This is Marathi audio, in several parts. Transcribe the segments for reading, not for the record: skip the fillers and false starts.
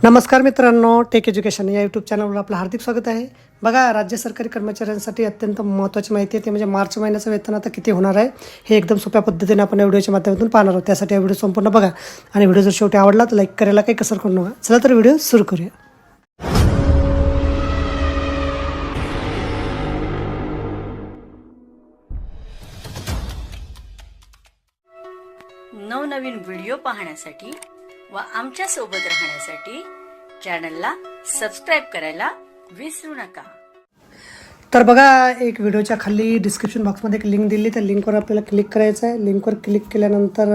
नमस्कार मित्रांनो, टेक एज्युकेशन या यूट्यूब चॅनलवर आपलं हार्दिक स्वागत आहे। बघा, राज्य सरकारी कर्मचाऱ्यांसाठी अत्यंत महत्त्वाची माहिती आहे, ते म्हणजे मार्च महिन्याचं वेतन आता किती होणार आहे हे एकदम सोप्या पद्धतीने आपण या व्हिडिओच्या माध्यमातून पाहणार आहोत। त्यासाठी हा व्हिडिओ संपूर्ण बघा आणि व्हिडिओ जर शेवटी आवडला तर लाईक करायला काही कसर करू नका। चला तर व्हिडिओ सुरू करूया। नवनवीन व्हिडिओ पाहण्यासाठी व आमच्या सोबत राहण्यासाठी चॅनलला सबस्क्राइब करायला विसरू नका। तर बघा, एक व्हिडिओच्या खाली डिस्क्रिप्शन बॉक्समध्ये एक लिंक दिली, त्या लिंकवर आपल्याला क्लिक करायचं आहे। लिंकवर क्लिक केल्यानंतर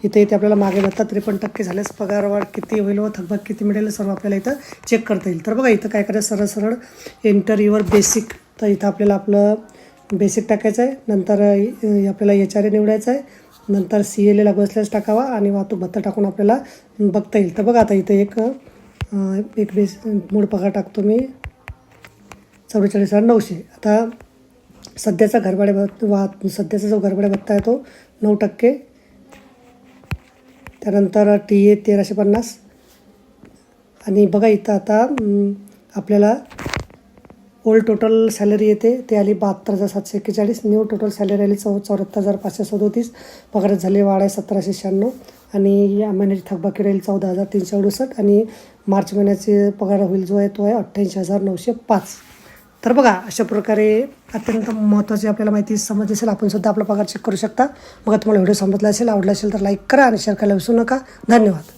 इथे आपल्याला मागे बघता 53% झाल्यास पगारवाढ किती होईल व थकबाकी किती मिळेल सर्व आपल्याला इथं चेक करता येईल। तर बघा, इथं काय करायचं, सरळ सरळ एंटर युअर बेसिक, तर इथं आपल्याला आपलं बेसिक टाकायचं आहे। नंतर आपल्याला HRA निवडायचं आहे, नंतर CLA लागू असल्यास टाकावा आणि वाहतूक भत्ता टाकून आपल्याला बघता येईल। तर बघा, आता इथे एक मूळ पगार टाकतो मी 44,900। आता सध्याचा सध्याचा जो घरभाडे भत्ता आहे तो 9%, त्यानंतर TA 1350। आणि बघा, इथं आता आपल्याला ओल्ड टोटल सॅलरी येते, ते आली 72,741। न्यू टोटल सॅलरी आली 74,537। पगारात झाले वाढ आहे 1796 आणि या महिन्याची थकबाकी राहील 14,368 आणि मार्च महिन्याचे पगार होईल जो आहे तो आहे 88,905। तर बघा, अशा प्रकारे अत्यंत महत्त्वाची आपल्याला माहिती समजली असेल। आपण सुद्धा आपला पगार चेक करू शकता। बघा, तुम्हाला व्हिडिओ समजला असेल, आवडला असेल तर लाईक करा आणि शेअर करायला विसरू नका। धन्यवाद।